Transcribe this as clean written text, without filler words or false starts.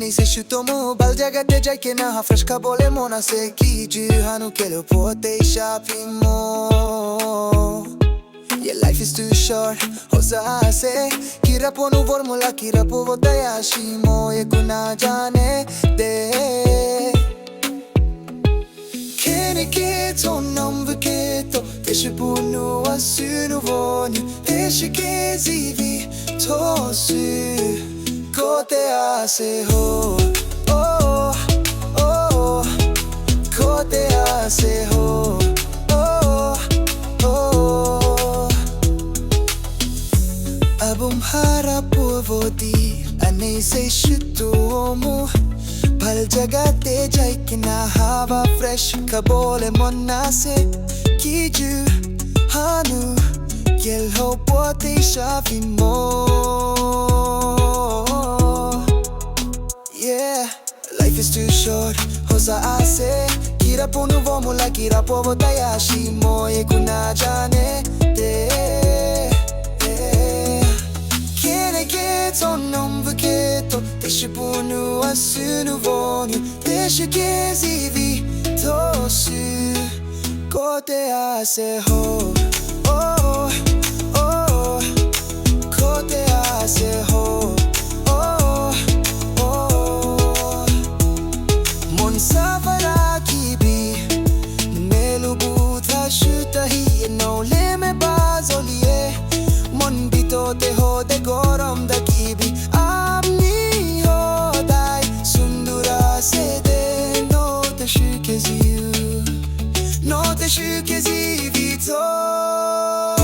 Nagamese shutomo bal jagate jai ke na fresh ka bole mona se kiju hanu kelo pote shopping mo. Your life is too short, hosa se kira ponu formula kira po vodayashi mo ye kuna jane de. Kene ke to number ke to Thechü bunu asunu voni Thechü Kezivi Puo kote ase ho oh oh kote ase ho oh oh abum harap vodi ane se shutomo bal jagate jai ke na hava fresh ka bole mona se kiju hanu yel ho pote shavi mo. Yeah, life is too short, hosa ase kira ponu vomula kira po vodayashi mo ye kuna jane de. Kene ke to number ke to Thechü bunu asunu voni Thechü Kezivi Puo kote ase ho oh oh kote ase ho oh oh mon safara kibi melubuta shutahi no leme bazolie mon bitote ho de gorom da kibi amni ho dai sundura sede no Thechü Kezivi no Thechü Kezivi Puo.